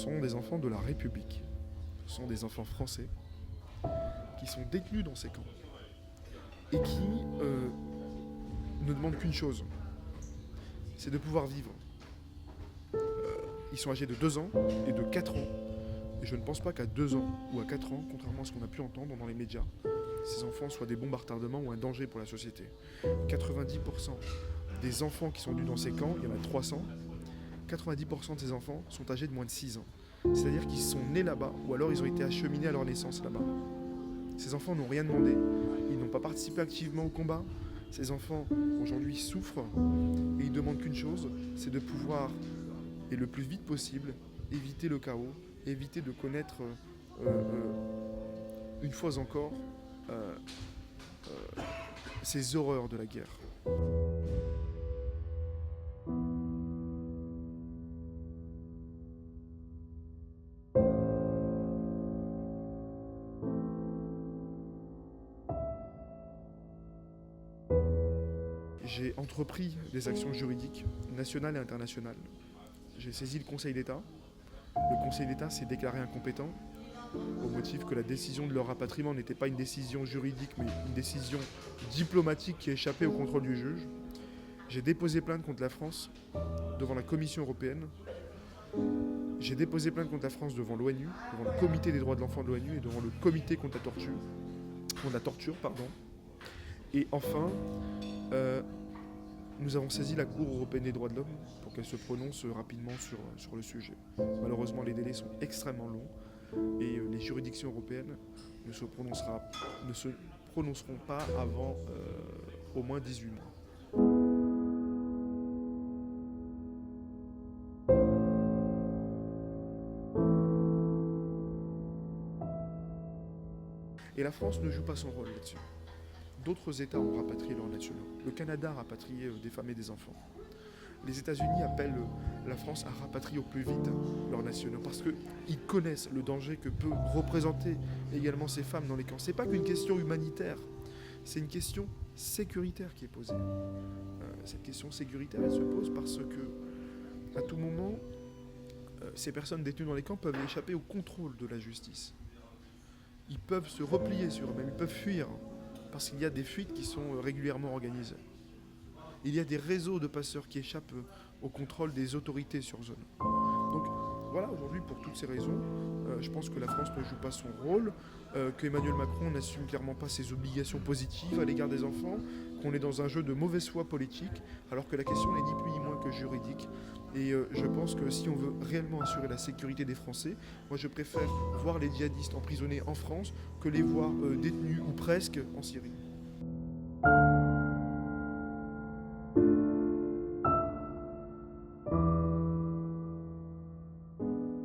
sont des enfants de la République. Ce sont des enfants français qui sont détenus dans ces camps et qui ne demandent qu'une chose, c'est de pouvoir vivre. Ils sont âgés de 2 ans et de 4 ans. Et je ne pense pas qu'à 2 ans ou à 4 ans, contrairement à ce qu'on a pu entendre dans les médias, ces enfants soient des bombes à retardement ou un danger pour la société. 90% des enfants qui sont dus dans ces camps, il y en a 300, 90% de ces enfants sont âgés de moins de 6 ans. C'est-à-dire qu'ils sont nés là-bas ou alors ils ont été acheminés à leur naissance là-bas. Ces enfants n'ont rien demandé, ils n'ont pas participé activement au combat. Ces enfants, aujourd'hui, souffrent et ils demandent qu'une chose, c'est de pouvoir, et le plus vite possible, éviter le chaos, éviter de connaître, une fois encore, ces horreurs de la guerre. J'ai entrepris des actions juridiques nationales et internationales. J'ai saisi le Conseil d'État. Le Conseil d'État s'est déclaré incompétent au motif que la décision de leur rapatriement n'était pas une décision juridique mais une décision diplomatique qui échappait au contrôle du juge. J'ai déposé plainte contre la France devant la Commission européenne. J'ai déposé plainte contre la France devant l'ONU, devant le Comité des droits de l'enfant de l'ONU et devant le Comité contre la torture. Et enfin, nous avons saisi la Cour européenne des droits de l'homme pour qu'elle se prononce rapidement sur le sujet. Malheureusement, les délais sont extrêmement longs et les juridictions européennes ne se prononceront pas avant au moins 18 mois. Et la France ne joue pas son rôle là-dessus. D'autres États ont rapatrié leurs nationaux. Le Canada a rapatrié des femmes et des enfants. Les États-Unis appellent la France à rapatrier au plus vite leurs nationaux parce qu'ils connaissent le danger que peut représenter également ces femmes dans les camps. Ce n'est pas qu'une question humanitaire, c'est une question sécuritaire qui est posée. Cette question sécuritaire, elle se pose parce que, à tout moment, ces personnes détenues dans les camps peuvent échapper au contrôle de la justice. Ils peuvent se replier sur eux-mêmes, ils peuvent fuir. Parce qu'il y a des fuites qui sont régulièrement organisées. Il y a des réseaux de passeurs qui échappent au contrôle des autorités sur zone. Donc voilà, aujourd'hui, pour toutes ces raisons, je pense que la France ne joue pas son rôle, qu'Emmanuel Macron n'assume clairement pas ses obligations positives à l'égard des enfants, qu'on est dans un jeu de mauvaise foi politique, alors que la question n'est ni plus ni moins que juridique. Et je pense que si on veut réellement assurer la sécurité des Français, moi je préfère voir les djihadistes emprisonnés en France que les voir détenus ou presque en Syrie.